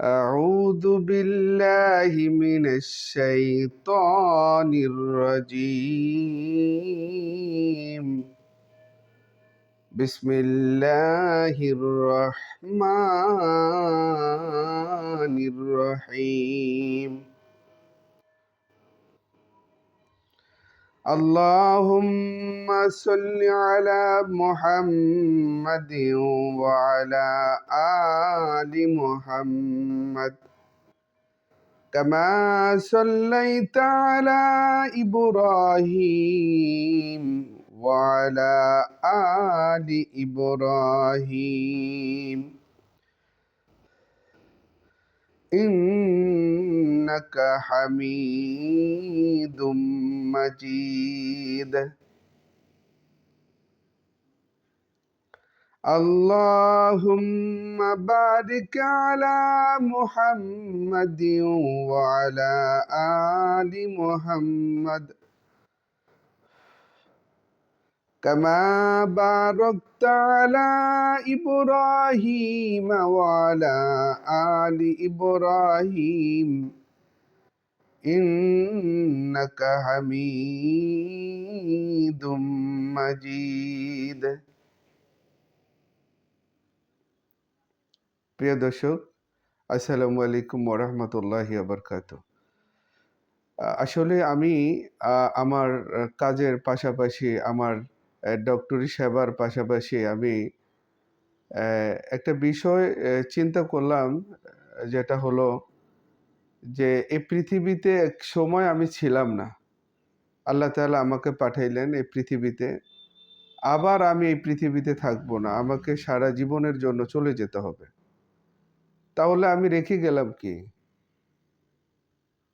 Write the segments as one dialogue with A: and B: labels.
A: أعوذ بالله من الشيطان الرجيم بسم الله الرحمن الرحيم اللهم صل على محمد وعلى آل محمد كما صليت على إبراهيم وعلى آل إبراهيم إنك حميد مجيد اللهم بارك على محمد وعلى آل محمد كما باركت على إبراهيم وعلى آل إبراهيم إنك حميد مجيد। প্রিয় দর্শক, আসসালামু আলাইকুম ওয়া রাহমাতুল্লাহি ওয়া বারাকাতুহু। আসলে আমি আমার কাজের পাশাপাশি, আমার ডক্টরি সেবার পাশাপাশি আমি একটা বিষয় চিন্তা করলাম, যেটা হলো যে এই পৃথিবীতে এক সময় আমি ছিলাম না। আল্লাহ তাআলা আমাকে পাঠাইলেন এই পৃথিবীতে। আবার আমি এই পৃথিবীতে থাকবো না, আমাকে সারা জীবনের জন্য চলে যেতে হবে। তাহলে আমি রেখে গেলাম কি?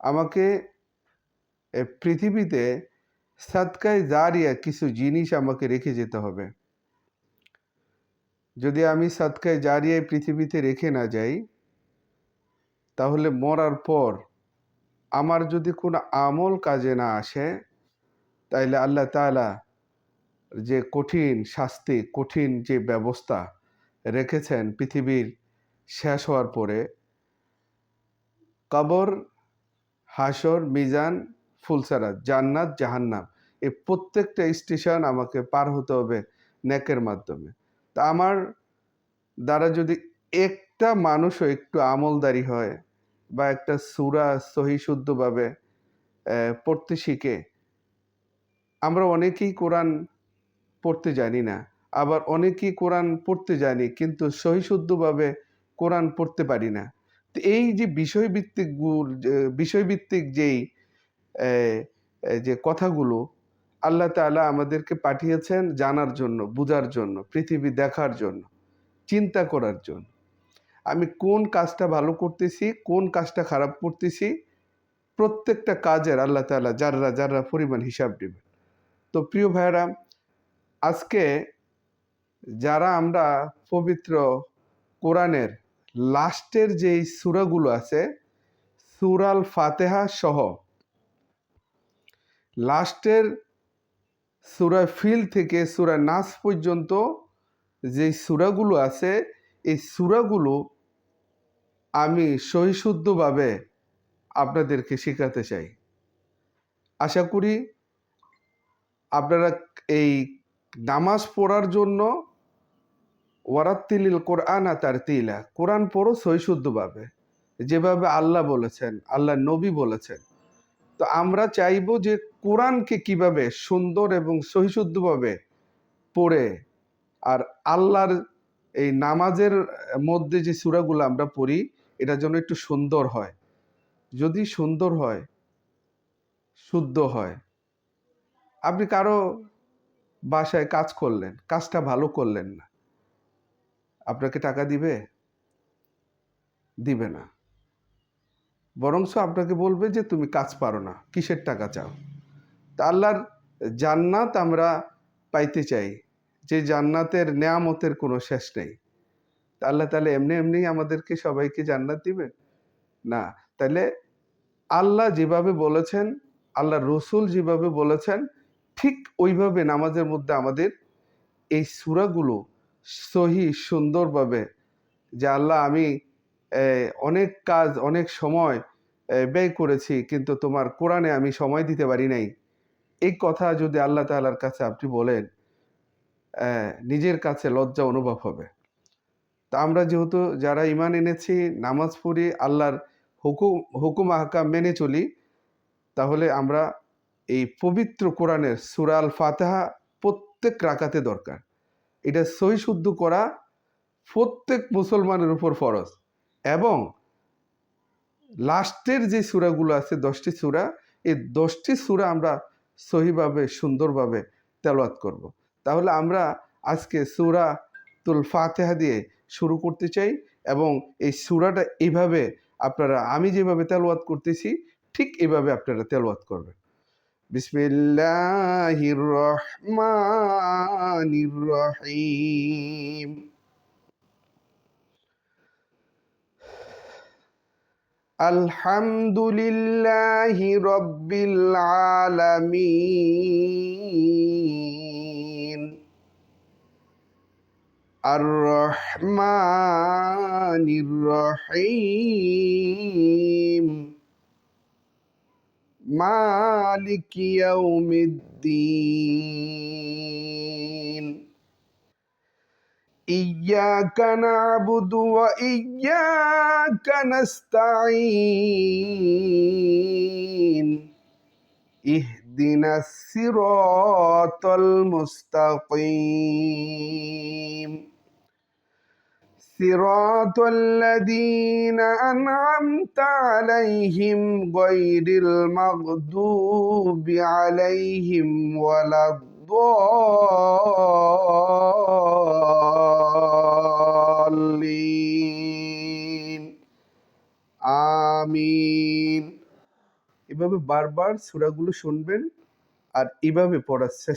A: আমাকে পৃথিবীতে সাদকায়ে জারিয়া কিছু জিনিস আমাকে রেখে যেতে হবে। যদি আমি সাদকায়ে জারিয়া পৃথিবীতে রেখে না যাই, তাহলে মরার পর আমার যদি কোনো আমল কাজে না আসে, তাইলে আল্লাহ তাআলা যে কঠিন শাস্তি, কঠিন যে ব্যবস্থা রেখেছেন পৃথিবীর শেষ হওয়ার পরে, কবর, হাসর, মিজান, ফুলসারাত, জান্নাত, জাহান্নাম, এই প্রত্যেকটা স্টেশন আমাকে পার হতে হবে নেকের মাধ্যমে। তা আমার দ্বারা যদি একটা মানুষও একটু আমলদারি হয় বা একটা সূরা সহি শুদ্ধভাবে পড়তে শিখে, আমরা অনেকেই কোরআন পড়তে জানি না, আবার অনেকেই কোরআন পড়তে জানি কিন্তু সহি শুদ্ধভাবে কোরআন পড়তে পারি না। তো এই যে বিষয়ভিত্তিক যেই যে কথাগুলো আল্লাহ তাআলা আমাদেরকে পাঠিয়েছেন জানার জন্য, বুঝার জন্য, পৃথিবী দেখার জন্য, চিন্তা করার জন্য। আমি কোন কাজটা ভালো করতেছি, কোন কাজটা খারাপ করতেছি, প্রত্যেকটা কাজের আল্লাহ তাআলা যাররা যাররা পরিমাণ হিসাব দিবেন। তো প্রিয় ভাইয়েরা, আজকে যারা আমরা পবিত্র কোরআনের লাস্টের যেই সূরাগুলো আছে, সূরাল ফাতিহা সহ লাস্টের সূরা ফিল থেকে সূরা নাস পর্যন্ত যেই সূরাগুলো আছে, এই সূরাগুলো আমি সহিশুদ্ধভাবে আপনাদেরকে শেখাতে চাই। আশা করি আপনারা এই নামাজ পড়ার জন্য ওয়ারাত্তিলিল কোরআনা তারতিলা, কোরআন পড়ো সহিশুদ্ধভাবে, যেভাবে আল্লাহ বলেছেন, আল্লাহ নবী বলেছেন। তো আমরা চাইবো যে কোরআনকে কিভাবে সুন্দর এবং সহিশুদ্ধভাবে পড়ে, আর আল্লাহর এই নামাজের মধ্যে যে সূরাগুলো আমরা পড়ি, এটা যেন একটু সুন্দর হয়। যদি সুন্দর হয়, শুদ্ধ হয়, আপনি কারো বাসায় কাজ করলেন, কাজটা ভালো করলেন না, আপনাকে টাকা দিবে? দিবে না। বরঞ্চ আপনাকে বলবে যে তুমি কাজ পারো না, কিসের টাকা চাও? তা আল্লাহর জান্নাত আমরা পাইতে চাই, যে জান্নাতের নেয়ামতের কোনো শেষ নেই। তা আল্লাহ তাহলে এমনি এমনি আমাদেরকে সবাইকে জান্নাত দিবেন না। তাহলে আল্লাহ যেভাবে বলেছেন, আল্লাহ রসুল যেভাবে বলেছেন, ঠিক ওইভাবে নামাজের মধ্যে আমাদের এই সূরাগুলো সহি সুন্দরভাবে, যে আল্লাহ আমি অনেক কাজ, অনেক সময় ব্যয় করেছি, কিন্তু তোমার কোরআনে আমি সময় দিতে পারি নাই। এই কথা যদি আল্লাহ তাআলার কাছে আপনি বলেন, নিজের কাছে লজ্জা অনুভব হবে। তা আমরা যেহেতু যারা ঈমান এনেছি, নামাজ পড়ি, আল্লাহর হুকুম হুকুম আহকাম মেনে চলি, তাহলে আমরা এই পবিত্র কোরআনের সূরা আল ফাতিহা প্রত্যেক রাকাতে দরকার। এটা সহি শুদ্ধ করা প্রত্যেক মুসলমানের উপর ফরজ। এবং লাস্টের যে সূরাগুলো আছে 10টি সূরা, এই 10টি সূরা আমরা সহিভাবে সুন্দরভাবে তেলাওয়াত করব। তাহলে আমরা আজকে সূরাতুল ফাতিহা দিয়ে শুরু করতে চাই, এবং এই সূরাটা এইভাবে আপনারা, আমি যেভাবে তেলাওয়াত করতেছি ঠিক এভাবে আপনারা তেলাওয়াত করবেন। বিসমিল্লাহির রহমানির রহিম। আলহামদুলিল্লাহি রব্বিল আলামিন। আর রহমানির রহিম। মালিকি ইয়াউমিদ্দিন। ইয়্যাকা না'বুদু ওয়া ইয়্যাকা নাস্তাঈন। ইহদিনাস সিরাতাল মুস্তাকিম। সিরাতাল লাযীনা আন'আমতা আলাইহিম গায়রিল মাগদুবি আলাইহিম ওয়ালাদ-দাল্লিন। আমিন। এভাবে বারবার সূরাগুলো শুনবেন আর এভাবে পড়ার চেষ্টা